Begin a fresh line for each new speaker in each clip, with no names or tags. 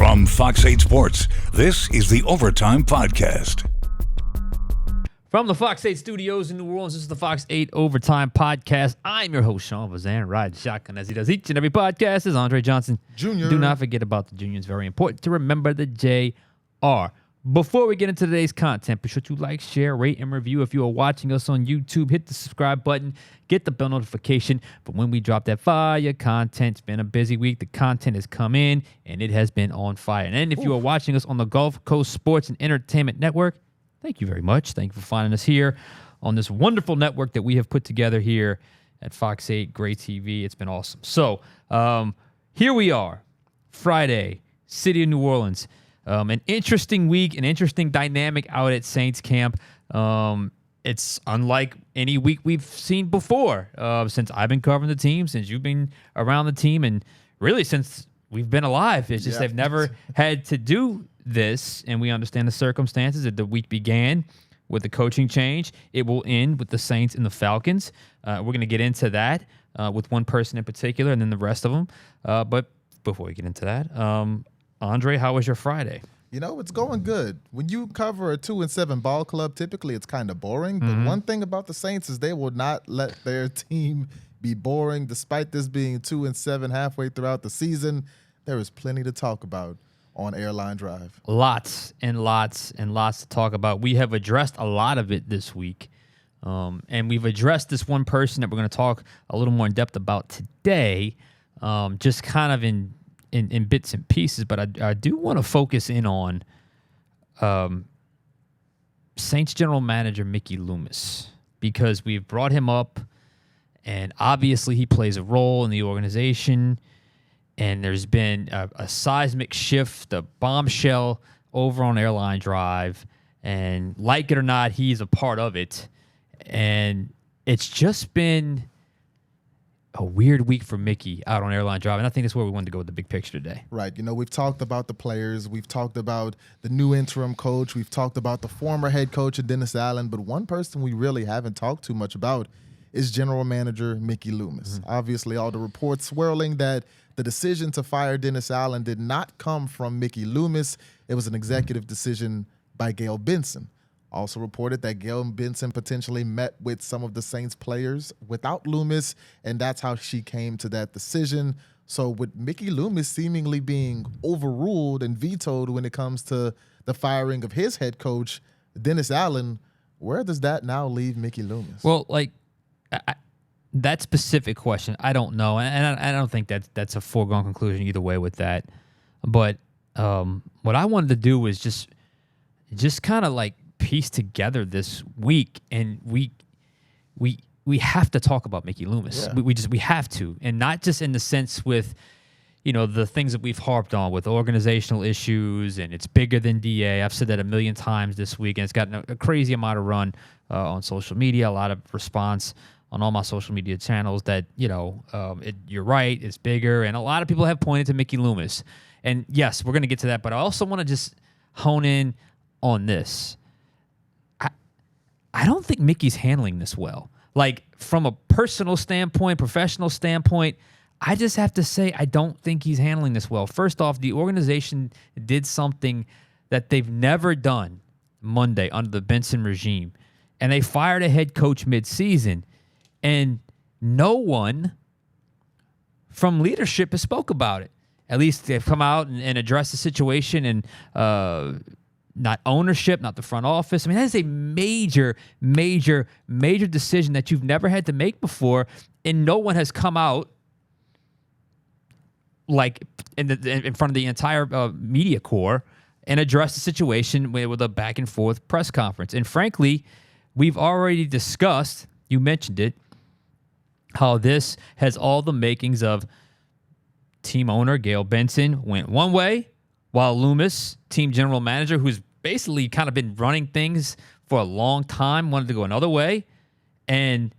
From Fox 8 Sports, this is the Overtime Podcast.
From the Fox 8 studios in New Orleans, this is the Fox 8 Overtime Podcast. I'm your host, Sean Fazende, riding shotgun as he does each and every podcast. This is Andre Johnson.
Junior.
Do not forget about the Junior. It's very important to remember the JR. Before we get into today's content, be sure to like, share, rate, and review. If you are watching us on YouTube, hit the subscribe button, get the bell notification for when we drop that fire content. It's been a busy week. The content has come in, and it has been on fire. And if you are watching us on the Gulf Coast Sports and Entertainment Network, thank you very much. Thank you for finding us here on this wonderful network that we have put together here at Fox 8, Great TV. It's been awesome. So here we are, Friday, City of New Orleans. An interesting week, an interesting dynamic out at Saints camp. It's unlike any week we've seen before since I've been covering the team, since you've been around the team, and really since we've been alive. It's just they've never had to do this, and we understand the circumstances that the week began with the coaching change. It will end with the Saints and the Falcons. We're going to get into that with one person in particular and then the rest of them. But before we get into that, Andre, how was your Friday?
You know, it's going good. When you cover a 2-7 ball club, typically it's kind of boring. But one thing about the Saints is they will not let their team be boring. Despite this being 2-7 halfway throughout the season, there is plenty to talk about on Airline Drive.
Lots and lots and lots to talk about. We have addressed a lot of it this week. And we've addressed this one person that we're going to talk a little more in depth about today, just kind of in bits and pieces. But I do want to focus in on Saints general manager Mickey Loomis, because we've brought him up, and obviously he plays a role in the organization. And there's been a seismic shift, a bombshell over on Airline Drive. And like it or not, he's a part of it. And it's just been a weird week for Mickey out on Airline Drive. And I think that's where we wanted to go with the big picture today.
Right. You know, we've talked about the players. We've talked about the new interim coach. We've talked about the former head coach, Dennis Allen. But one person we really haven't talked too much about is general manager Mickey Loomis. Obviously, all the reports swirling that the decision to fire Dennis Allen did not come from Mickey Loomis. It was an executive decision by Gail Benson. Also reported that Gail Benson potentially met with some of the Saints players without Loomis, and that's how she came to that decision. So with Mickey Loomis seemingly being overruled and vetoed when it comes to the firing of his head coach, Dennis Allen, where does that now leave Mickey Loomis?
Well, that specific question, I don't know, and I don't think that's a foregone conclusion either way with that. But what I wanted to do was just kind of like piece together this week, and we have to talk about Mickey Loomis.
Yeah.
We have to, and not just in the sense with the things that we've harped on with organizational issues, and it's bigger than DA. I've said that a million times this week, and it's gotten a crazy amount of run on social media, a lot of response on all my social media channels that, you're right, it's bigger. And a lot of people have pointed to Mickey Loomis. And yes, we're going to get to that. But I also want to just hone in on this. I don't think Mickey's handling this well. Like, from a personal standpoint, professional standpoint, I just have to say I don't think he's handling this well. First off, the organization did something that they've never done Monday under the Benson regime. And they fired a head coach midseason. And no one from leadership has spoke about it. At least they've come out and addressed the situation, and not ownership, not the front office. I mean, that is a major, major, major decision that you've never had to make before, and no one has come out like in front of the entire media corps and addressed the situation with a back and forth press conference. And frankly, we've already discussed, you mentioned it, how this has all the makings of team owner Gail Benson went one way, while Loomis, team general manager, who's basically kind of been running things for a long time, wanted to go another way. And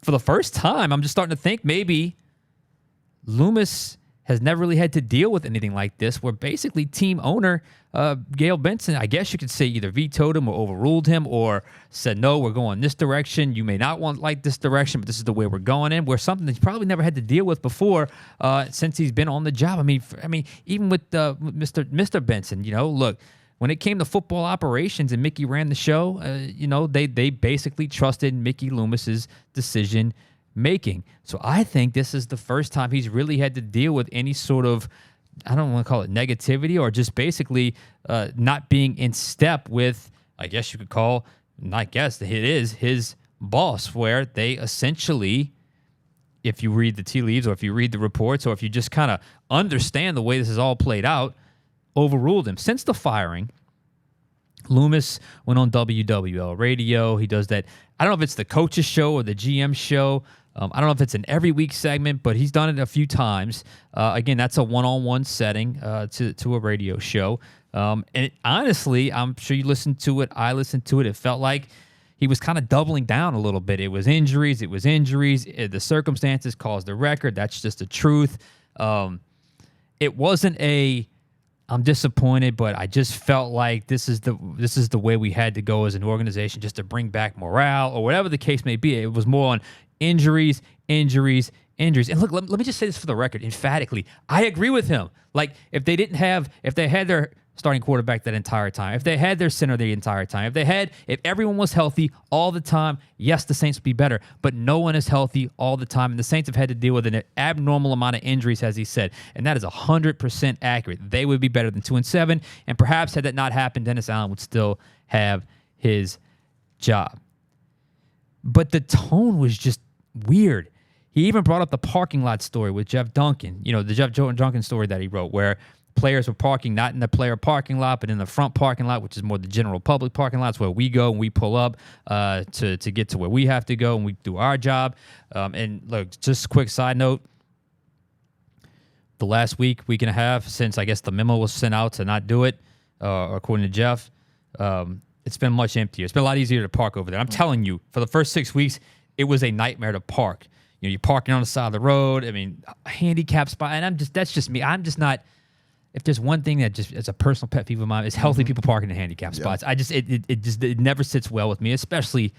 for the first time, I'm just starting to think maybe Loomis has never really had to deal with anything like this, where basically team owner Gail Benson, I guess you could say, either vetoed him or overruled him or said, no, we're going this direction. You may not want like this direction, but this is the way we're going in. Where something that he's probably never had to deal with before since he's been on the job. I mean, even with Mr. Benson, look, when it came to football operations and Mickey ran the show, they basically trusted Mickey Loomis's decision making. So I think this is the first time he's really had to deal with any sort of, I don't want to call it negativity, or just basically not being in step with, I guess you could call, not guess, it is his boss, where they essentially, if you read the tea leaves or if you read the reports or if you just kind of understand the way this is all played out, overruled him. Since the firing, Loomis went on WWL radio. He does that. I don't know if it's the coach's show or the GM show. I don't know if it's an every week segment, but he's done it a few times. Again, that's a one-on-one setting to a radio show. And honestly, I'm sure you listened to it. I listened to it. It felt like he was kind of doubling down a little bit. It was injuries. The circumstances caused the record. That's just the truth. It wasn't I'm disappointed, but I just felt like this is the way we had to go as an organization, just to bring back morale or whatever the case may be. It was more on injuries. And look, let me just say this for the record, emphatically. I agree with him. Like, if they had their starting quarterback that entire time, if they had their center the entire time, if everyone was healthy all the time, yes, the Saints would be better. But no one is healthy all the time, and the Saints have had to deal with an abnormal amount of injuries, as he said, and that is 100% accurate. They would be better than 2-7, and perhaps had that not happened, Dennis Allen would still have his job. But the tone was just weird. He even brought up the parking lot story with Jeff Duncan, the Jeff Duncan story that he wrote, where players were parking not in the player parking lot, but in the front parking lot, which is more the general public parking lots where we go and we pull up to get to where we have to go and we do our job. And look, just a quick side note, the last week and a half since I guess the memo was sent out to not do it, according to Jeff, it's been much emptier. It's been a lot easier to park over there. I'm telling you, for the first 6 weeks, it was a nightmare to park. You're parking on the side of the road. I mean, a handicap spot, and that's just me. I'm just not. If there's one thing that just, it's a personal pet peeve of mine, is healthy people parking in handicap spots. It never sits well with me, especially,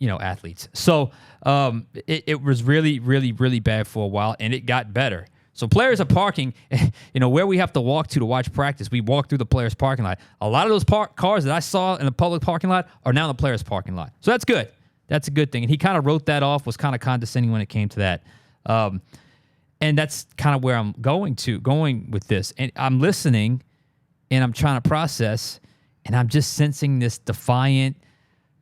athletes. So it was really, really, really bad for a while, and it got better. So players are parking, where we have to walk to watch practice. We walk through the players' parking lot. A lot of those cars that I saw in the public parking lot are now in the players' parking lot. So that's good. That's a good thing. And he kind of wrote that off, was kind of condescending when it came to that. And that's kind of where I'm going with this. And I'm listening, and I'm trying to process, and I'm just sensing this defiant,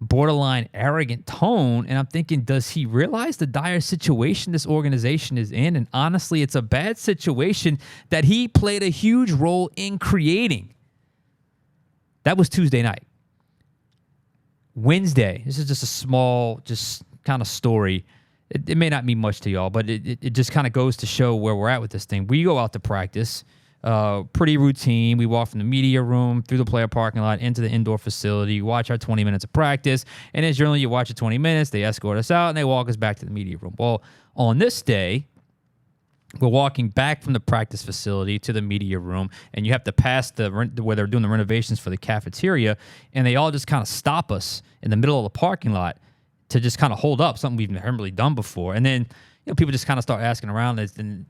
borderline arrogant tone. And I'm thinking, does he realize the dire situation this organization is in? And honestly, it's a bad situation that he played a huge role in creating. That was Tuesday night. Wednesday, this is just a small, just kind of story. It may not mean much to y'all, but it just kind of goes to show where we're at with this thing. We go out to practice, pretty routine. We walk from the media room through the player parking lot into the indoor facility, watch our 20 minutes of practice, and then generally you watch the 20 minutes, they escort us out, and they walk us back to the media room. Well, on this day, we're walking back from the practice facility to the media room, and you have to pass where they're doing the renovations for the cafeteria, and they all just kind of stop us in the middle of the parking lot to just kind of hold up, something we've never really done before. And then people just kind of start asking around. And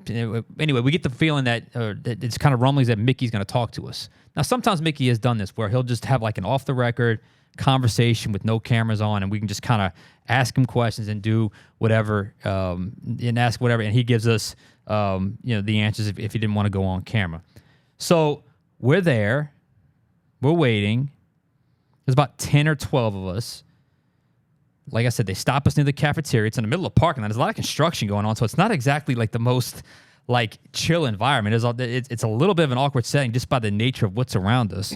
anyway, we get the feeling that it's kind of rumblings that Mickey's going to talk to us. Now, sometimes Mickey has done this where he'll just have like an off-the-record conversation with no cameras on, and we can just kind of ask him questions and do whatever, and ask whatever, and he gives us, the answers if he didn't want to go on camera. So we're there, we're waiting. There's about 10 or 12 of us. Like I said, they stop us near the cafeteria. It's in the middle of the parking lot. There's a lot of construction going on, so it's not exactly like the most chill environment. It's a little bit of an awkward setting just by the nature of what's around us.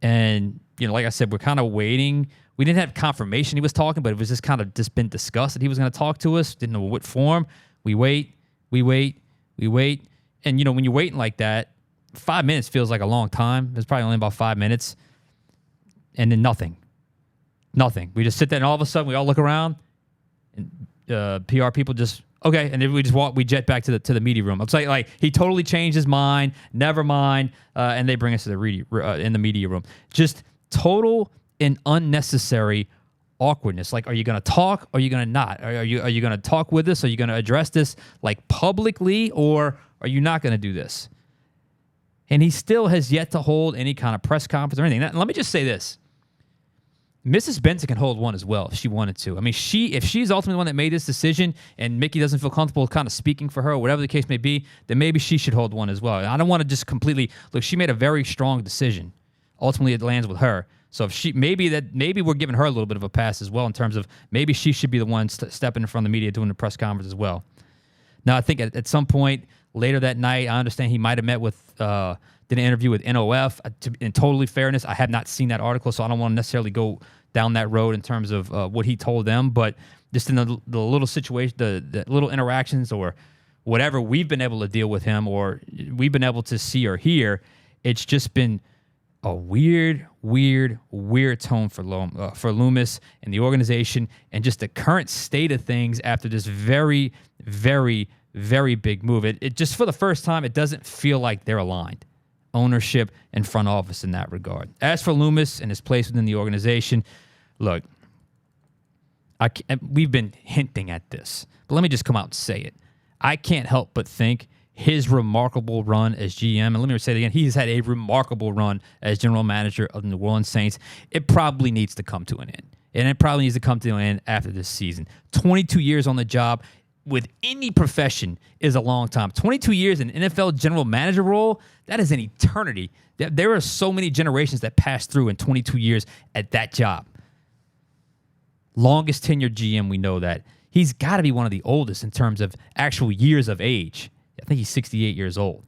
And like I said, we're kind of waiting. We didn't have confirmation he was talking, but it was just kind of just been discussed that he was going to talk to us. Didn't know what form. We wait. And when you're waiting like that, 5 minutes feels like a long time. It's probably only about 5 minutes, and then nothing. We just sit there, and all of a sudden we all look around, and PR people just Okay, and then we jet back to the media room. It's like he totally changed his mind. Never mind, and they bring us to in the media room. Just total and unnecessary awkwardness. Like, are you going to talk? Or are you going to not? Are you going to talk with us? Are you going to address this like publicly, or are you not going to do this? And he still has yet to hold any kind of press conference or anything. Now, let me just say this. Mrs. Benson can hold one as well if she wanted to. I mean, if she's ultimately the one that made this decision and Mickey doesn't feel comfortable kind of speaking for her or whatever the case may be, then maybe she should hold one as well. I don't want to just completely look. She made a very strong decision. Ultimately, it lands with her. So if maybe we're giving her a little bit of a pass as well in terms of maybe she should be the one stepping in front of the media doing the press conference as well. Now, I think at some point later that night, I understand he might have met with did an interview with NOF. In totally fairness, I have not seen that article, so I don't want to necessarily go down that road in terms of what he told them. But just in the little situation, the little interactions or whatever we've been able to deal with him or we've been able to see or hear, it's just been a weird tone for Loomis and the organization and just the current state of things after this very, very, very big move. It just, for the first time, it doesn't feel like they're aligned. Ownership and front office in that regard. As for Loomis and his place within the organization, look, we've been hinting at this, but let me just come out and say it. I can't help but think his remarkable run as GM, and let me say it again, he's had a remarkable run as general manager of the New Orleans Saints. It probably needs to come to an end, and it probably needs to come to an end after this season. 22 years on the job with any profession is a long time. 22 years in NFL general manager role, that is an eternity. There are so many generations that pass through in 22 years at that job. Longest tenured GM, we know that. He's got to be one of the oldest in terms of actual years of age. I think he's 68 years old.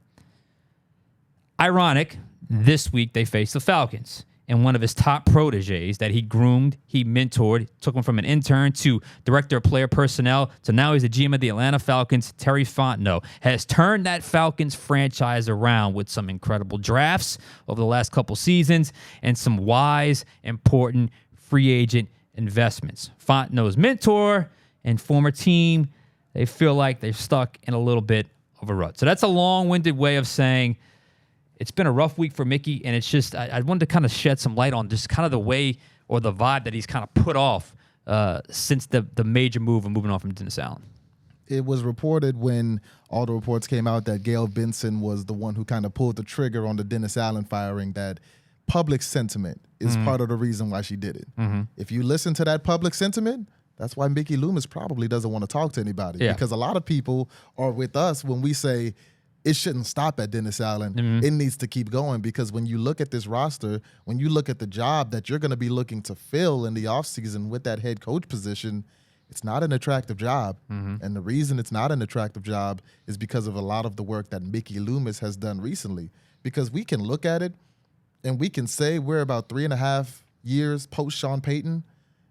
Ironic, this week they face the Falcons. And one of his top proteges that he groomed, he mentored, took him from an intern to director of player personnel to now he's the GM of the Atlanta Falcons, Terry Fontenot, has turned that Falcons franchise around with some incredible drafts over the last couple seasons and some wise, important free agent investments. Fontenot's mentor and former team, they feel like they're stuck in a little bit of a rut. So that's a long-winded way of saying it's been a rough week for Mickey, and it's just I wanted to kind of shed some light on just kind of the way or the vibe that he's kind of put off since the major move of moving on from Dennis Allen.
It was reported when all the reports came out that Gail Benson was the one who kind of pulled the trigger on the Dennis Allen firing, that public sentiment is part of the reason why she did it. If you listen to that public sentiment, that's why Mickey Loomis probably doesn't want to talk to anybody.
Yeah.
Because a lot of people are with us when we say it shouldn't stop at Dennis Allen. It needs to keep going, because when you look at this roster, when you look at the job that you're going to be looking to fill in the offseason with that head coach position, it's not an attractive job. And the reason it's not an attractive job is because of a lot of the work that Mickey Loomis has done recently. Because we can look at it and we can say we're about 3.5 years post Sean Payton.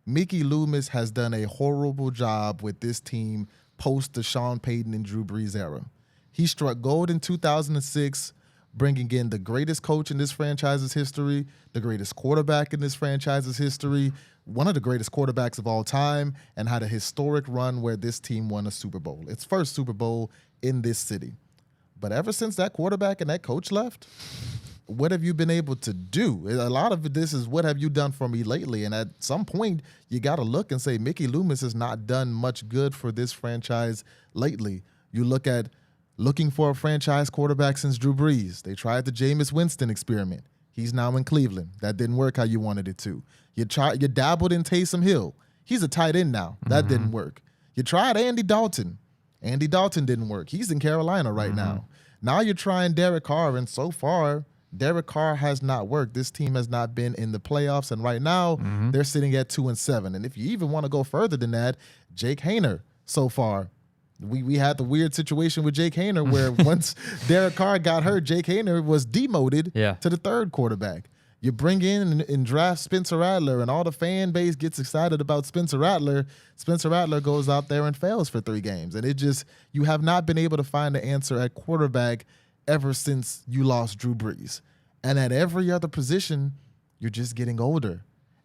Mickey Loomis has done a horrible job with this team post the Sean Payton and Drew Brees era. He struck gold in 2006, bringing in the greatest coach in this franchise's history, the greatest quarterback in this franchise's history, one of the greatest quarterbacks of all time, and had a historic run where this team won a Super Bowl, its first Super Bowl in this city. But ever since that quarterback and that coach left, what have you been able to do? A lot of this is, what have you done for me lately? And at some point, you got to look and say, Mickey Loomis has not done much good for this franchise lately. You look at looking for a franchise quarterback since Drew Brees. They tried the Jameis Winston experiment. He's now in Cleveland. That didn't work how you wanted it to. You dabbled in Taysom Hill. He's a tight end now. That didn't work. You tried Andy Dalton. Andy Dalton didn't work. He's in Carolina right now. Now you're trying Derek Carr, and so far, Derek Carr has not worked. This team has not been in the playoffs, and right now, they're sitting at 2-7. And if you even want to go further than that, Jake Haener so far. We had the weird situation with Jake Haener where once Derek Carr got hurt, Jake Haener was demoted to the third quarterback. You bring in and draft Spencer Rattler, and all the fan base gets excited about Spencer Rattler. Spencer Rattler goes out there and fails for 3 games. And you have not been able to find the answer at quarterback ever since you lost Drew Brees. And at every other position, you're just getting older,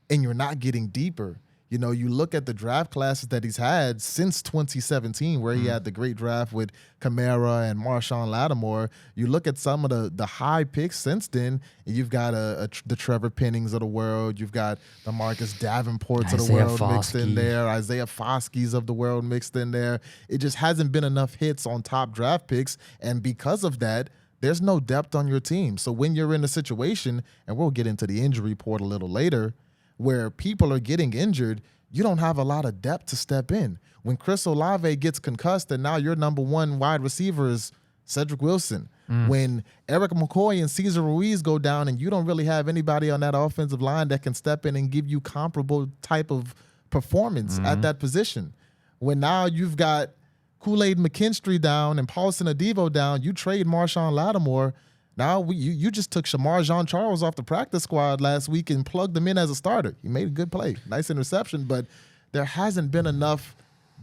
and you're not getting deeper. You know, you look at the draft classes that he's had since 2017, where he had the great draft with Kamara and Marshawn Lattimore. You look at some of the high picks since then, and you've got the Trevor Pennings of the world. You've got the Marcus Davenports of the world mixed in there. Isaiah Foskey's of the world mixed in there. It just hasn't been enough hits on top draft picks, and because of that, there's no depth on your team. So when you're in a situation, and we'll get into the injury report a little later, where people are getting injured, you don't have a lot of depth to step in. When Chris Olave gets concussed and now your number one wide receiver is Cedric Wilson. When Eric McCoy and Cesar Ruiz go down and you don't really have anybody on that offensive line that can step in and give you comparable type of performance at that position. When now you've got Kool-Aid McKinstry down and Paulson Adebo down, you trade Marshawn Lattimore. Now you just took Shamar Jean-Charles off the practice squad last week and plugged him in as a starter. He made a good play, nice interception, but there hasn't been enough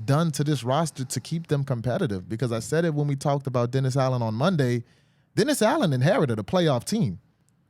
done to this roster to keep them competitive, because I said it when we talked about Dennis Allen on Monday. Dennis Allen inherited a playoff team.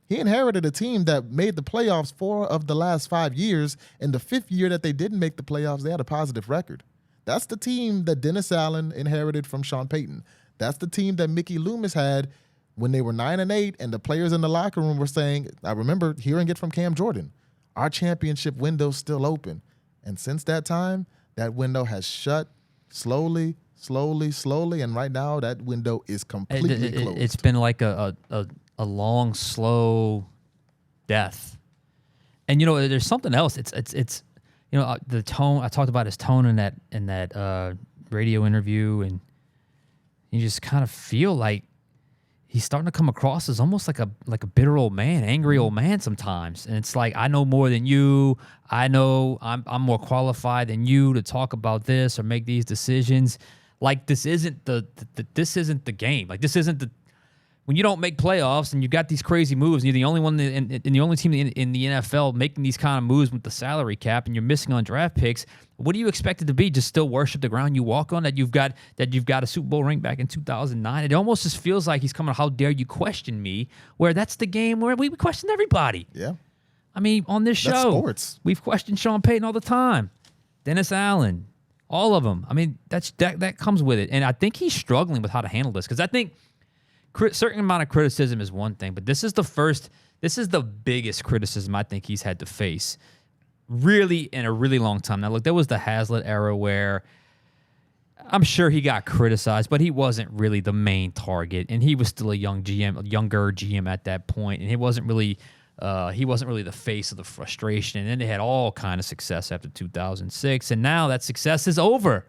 He inherited a team that made the playoffs 4 of the last 5 years, and the 5th year that they didn't make the playoffs, they had a positive record. That's the team that Dennis Allen inherited from Sean Payton. That's the team that Mickey Loomis had when they were 9-8, and the players in the locker room were saying, I remember hearing it from Cam Jordan, our championship window's still open. And since that time, that window has shut slowly, and right now that window is completely closed.
It's been like a long, slow death. And you know, there's something else. It's you know, the tone. I talked about his tone in that radio interview, and you just kind of feel like he's starting to come across as almost like a bitter old man, angry old man sometimes. And it's like, I know more than you. I know I'm more qualified than you to talk about this or make these decisions. Like, this isn't this isn't the game. Like, this isn't when you don't make playoffs and you got these crazy moves, and you're the only one in the only team in the NFL making these kind of moves with the salary cap, and you're missing on draft picks. What do you expect it to be? Just still worship the ground you walk on? That you've got a Super Bowl ring back in 2009. It almost just feels like he's coming. How dare you question me? Where that's the game where we question everybody.
Yeah.
I mean, on this
That's
show,
sports. We've
questioned Sean Payton all the time, Dennis Allen, all of them. I mean, that comes with it, and I think he's struggling with how to handle this, because I think certain amount of criticism is one thing, but this is the biggest criticism I think he's had to face really in a really long time. Now, look, there was the Hazlitt era where I'm sure he got criticized, but he wasn't really the main target, and he was still a younger GM at that point, and he wasn't really the face of the frustration. And then they had all kind of success after 2006, and now that success is over.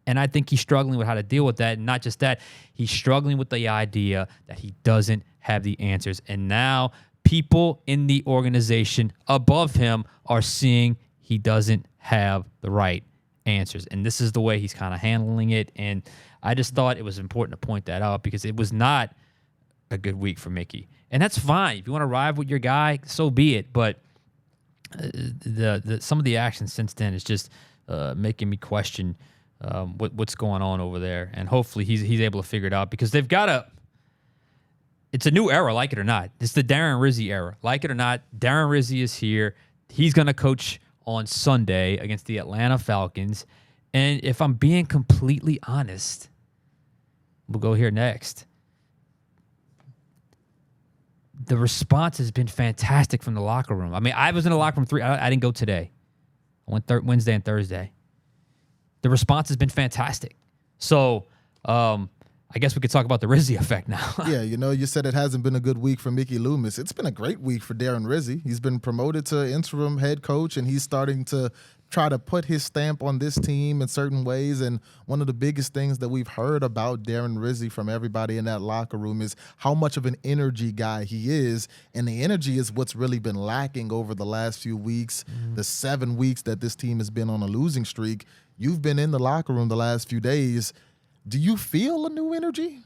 And I think he's struggling with how to deal with that. And not just that, he's struggling with the idea that he doesn't have the answers. And now people in the organization above him are seeing he doesn't have the right answers. And this is the way he's kind of handling it. And I just thought it was important to point that out, because it was not a good week for Mickey. And that's fine. If you want to ride with your guy, so be it. But some of the action since then is just making me question what's going on over there, and hopefully he's able to figure it out, because they've got it's a new era, like it or not. It's the Darren Rizzi era, like it or not. Darren Rizzi is here. He's going to coach on Sunday against the Atlanta Falcons, and if I'm being completely honest, we'll go here next. The response has been fantastic from the locker room. I mean, I was in the locker room I didn't go today. I went Wednesday and Thursday. The response has been fantastic. So I guess we could talk about the Rizzi effect now.
Yeah, you know, you said it hasn't been a good week for Mickey Loomis. It's been a great week for Darren Rizzi. He's been promoted to interim head coach, and he's starting to try to put his stamp on this team in certain ways. And one of the biggest things that we've heard about Darren Rizzi from everybody in that locker room is how much of an energy guy he is. And the energy is what's really been lacking over the last few weeks, the 7 weeks that this team has been on a losing streak. You've been in the locker room the last few days. Do you feel a new energy?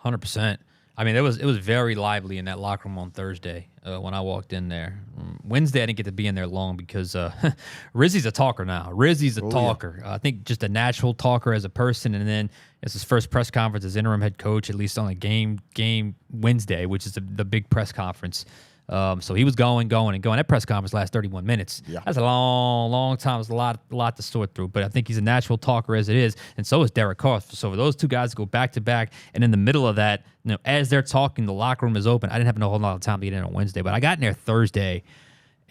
100%. I mean, it was very lively in that locker room on Thursday when I walked in there. Wednesday, I didn't get to be in there long because Rizzi's a talker now. Rizzi's a talker. Yeah. I think just a natural talker as a person, and then it's his first press conference as interim head coach, at least on a game Wednesday, which is the big press conference. So he was going. That press conference lasted 31 minutes.
Yeah.
That's a long time. It's a lot to sort through. But I think he's a natural talker as it is, and so is Derek Carr. So for those two guys to go back to back, and in the middle of that, as they're talking, the locker room is open. I didn't have a whole lot of time to get in on Wednesday, but I got in there Thursday.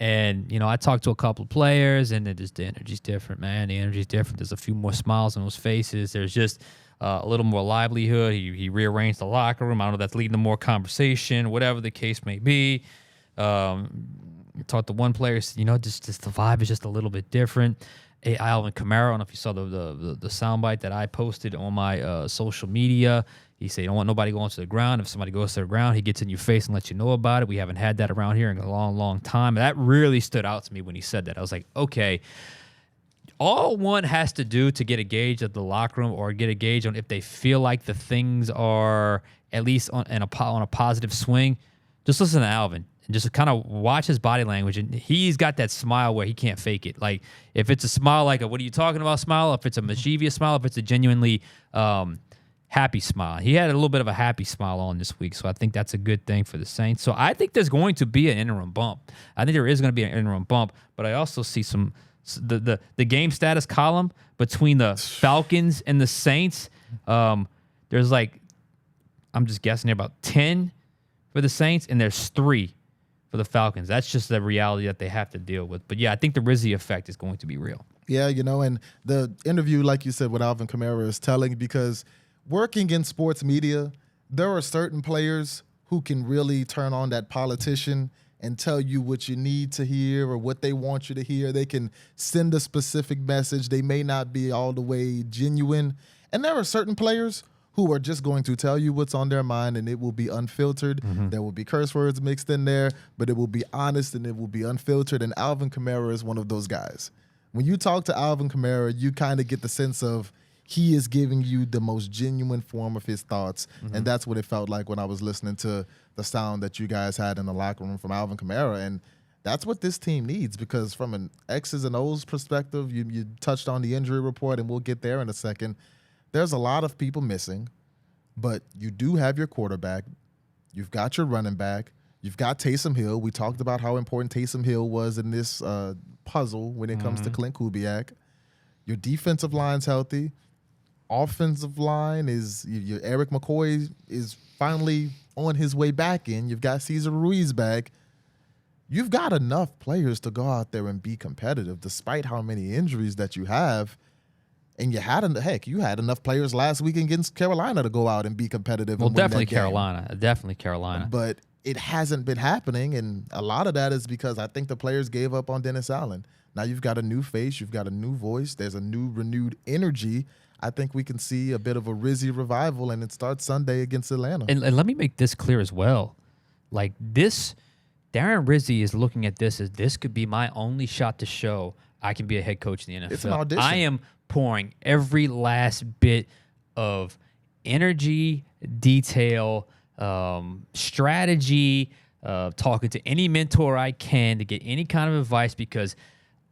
And, I talked to a couple of players, and the energy's different, man. The energy's different. There's a few more smiles on those faces. There's just a little more livelihood. He rearranged the locker room. I don't know if that's leading to more conversation, whatever the case may be. Talked to one player, just the vibe is just a little bit different. Hey, Alvin Kamara, I don't know if you saw the soundbite that I posted on my social media. He said, you don't want nobody going to the ground. If somebody goes to the ground, he gets in your face and lets you know about it. We haven't had that around here in a long time. That really stood out to me when he said that. I was like, okay, all one has to do to get a gauge of the locker room or get a gauge on if they feel like the things are at least on a positive swing, just listen to Alvin. And just kind of watch his body language. And he's got that smile where he can't fake it. Like, if it's a smile like a what are you talking about smile, if it's a mischievous smile, if it's a genuinely happy smile. He had a little bit of a happy smile on this week, so I think that's a good thing for the Saints. So I think there's going to be an interim bump. I think there is going to be an interim bump, but I also see the game status column between the Falcons and the Saints. There's I'm just guessing, about 10 for the Saints, and there's 3 for the Falcons. That's just the reality that they have to deal with. But yeah, I think the Rizzy effect is going to be real.
Yeah, and the interview, like you said, with Alvin Kamara is telling, because working in sports media, there are certain players who can really turn on that politician and tell you what you need to hear or what they want you to hear. They can send a specific message. They may not be all the way genuine. And there are certain players who are just going to tell you what's on their mind, and it will be unfiltered. Mm-hmm. There will be curse words mixed in there, but it will be honest and it will be unfiltered. And Alvin Kamara is one of those guys. When you talk to Alvin Kamara, you kind of get the sense of he is giving you the most genuine form of his thoughts. Mm-hmm. And that's what it felt like when I was listening to the sound that you guys had in the locker room from Alvin Kamara. And that's what this team needs, because from an X's and O's perspective, you touched on the injury report, and we'll get there in a second. There's a lot of people missing, but you do have your quarterback. You've got your running back. You've got Taysom Hill. We talked about how important Taysom Hill was in this puzzle when it comes to Clint Kubiak. Your defensive line's healthy. Offensive line is your Eric McCoy is finally on his way back in. You've got Cesar Ruiz back. You've got enough players to go out there and be competitive despite how many injuries that you have. And you had enough players last week against Carolina to go out and be competitive.
Well, definitely Carolina.
But it hasn't been happening, and a lot of that is because I think the players gave up on Dennis Allen. Now you've got a new face, you've got a new voice, there's a new renewed energy. I think we can see a bit of a Rizzy revival, and it starts Sunday against Atlanta.
And let me make this clear as well. Like this, Darren Rizzi is looking at this as this could be my only shot to show I can be a head coach in the NFL.
It's an audition.
I am pouring every last bit of energy, detail, strategy, talking to any mentor I can to get any kind of advice, because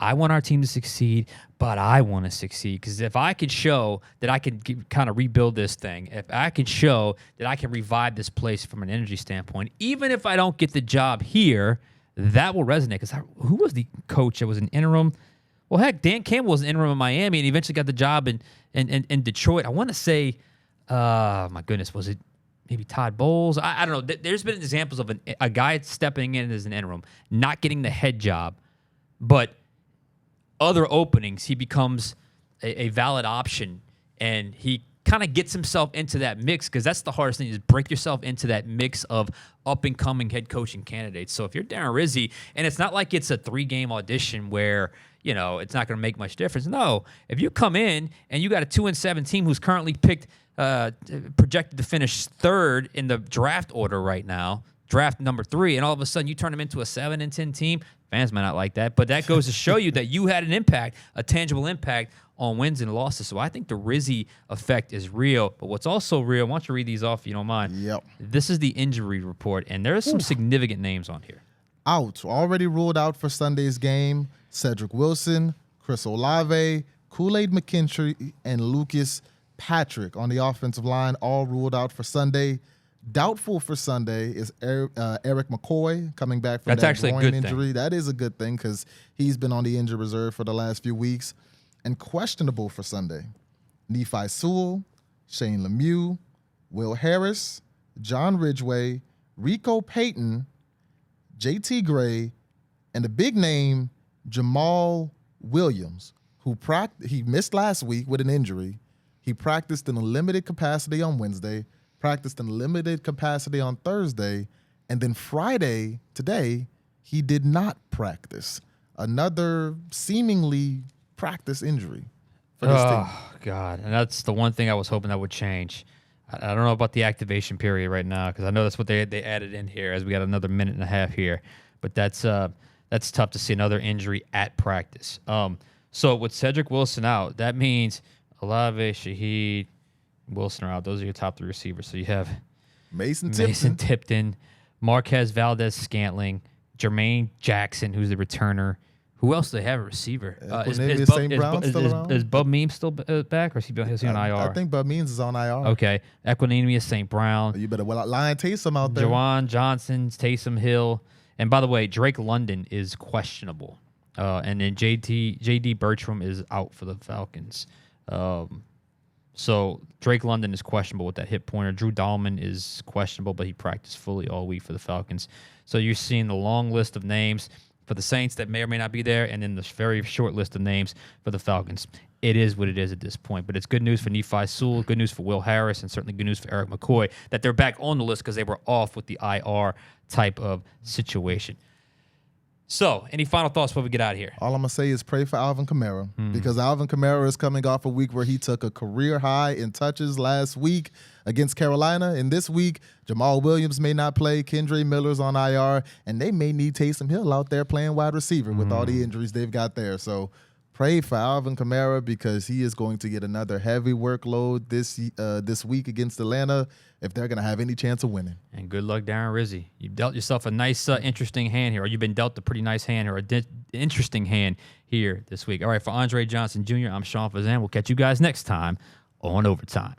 I want our team to succeed, but I want to succeed. Because if I could show that I can kind of rebuild this thing, if I could show that I can revive this place from an energy standpoint, even if I don't get the job here, that will resonate. Because who was the coach that was an interim? Well, heck, Dan Campbell was an interim in Miami, and he eventually got the job in Detroit. I want to say, my goodness, was it maybe Todd Bowles? I don't know. There's been examples of a guy stepping in as an interim, not getting the head job, but other openings, he becomes a valid option, and he kind of gets himself into that mix, because that's the hardest thing, is break yourself into that mix of up-and-coming head coaching candidates. So if you're Darren Rizzi, and it's not like it's a 3-game audition where, it's not going to make much difference. No, if you come in and you got a 2-7 team who's currently projected to finish 3rd in the draft order right now, draft number 3, and all of a sudden you turn them into a 7-10 team, fans might not like that, but that goes to show you that you had an impact, a tangible impact on wins and losses. So I think the Rizzy effect is real. But what's also real, I want you to read these off if you don't mind.
Yep.
This is the injury report, and there are some significant names on here.
Out. Already ruled out for Sunday's game, Cedric Wilson, Chris Olave, Kool-Aid McKinstry, and Lucas Patrick on the offensive line, all ruled out for Sunday. Doubtful for Sunday is Eric McCoy coming back from
That's
that
actually a
groin
good
injury.
thing.
That is a good thing because he's been on the injured reserve for the last few weeks. And questionable for Sunday, Nephi Sewell, Shane Lemieux, Will Harris, John Ridgway, Rico Payton, JT Gray, and the big name Jamal Williams, who he missed last week with an injury. He practiced in a limited capacity on Wednesday, practiced in a limited capacity on Thursday, and then Friday, today, he did not practice. Another seemingly practice injury for this team.
Oh, God. And that's the one thing I was hoping that would change. I don't know about the activation period right now because I know that's what they added in here as we got another minute and a half here. But that's tough to see another injury at practice. So with Cedric Wilson out, that means Olave, Shaheed, Wilson are out. Those are your top three receivers. So you have
Mason
Tipton, Marquez Valdez-Scantling, Jermaine Jackson, who's the returner. Who else do they have a receiver? Is Bub Means still back, or is he on IR?
I think Bub Means is on IR.
Okay. Equinemius St. Brown.
You better line Taysom out there.
Jawan Johnson, Taysom Hill. And by the way, Drake London is questionable. And then J.D. Bertram is out for the Falcons. So Drake London is questionable with that hip pointer. Drew Dahlman is questionable, but he practiced fully all week for the Falcons. So you're seeing the long list of names for the Saints that may or may not be there, and then the very short list of names for the Falcons. It is what it is at this point, but it's good news for Nephi Sewell, good news for Will Harris, and certainly good news for Eric McCoy that they're back on the list because they were off with the IR type of situation. So, any final thoughts before we get out of here?
All I'm going to say is pray for Alvin Kamara because Alvin Kamara is coming off a week where he took a career high in touches last week against Carolina. And this week, Jamal Williams may not play, Kendre Miller's on IR, and they may need Taysom Hill out there playing wide receiver with all the injuries they've got there. So pray for Alvin Kamara because he is going to get another heavy workload this week against Atlanta if they're going to have any chance of winning.
And good luck, Darren Rizzi. You dealt yourself a nice, interesting hand here, or you've been dealt a pretty nice hand or an interesting hand here this week. All right, for Andre Johnson Jr., I'm Sean Fazende. We'll catch you guys next time on Overtime.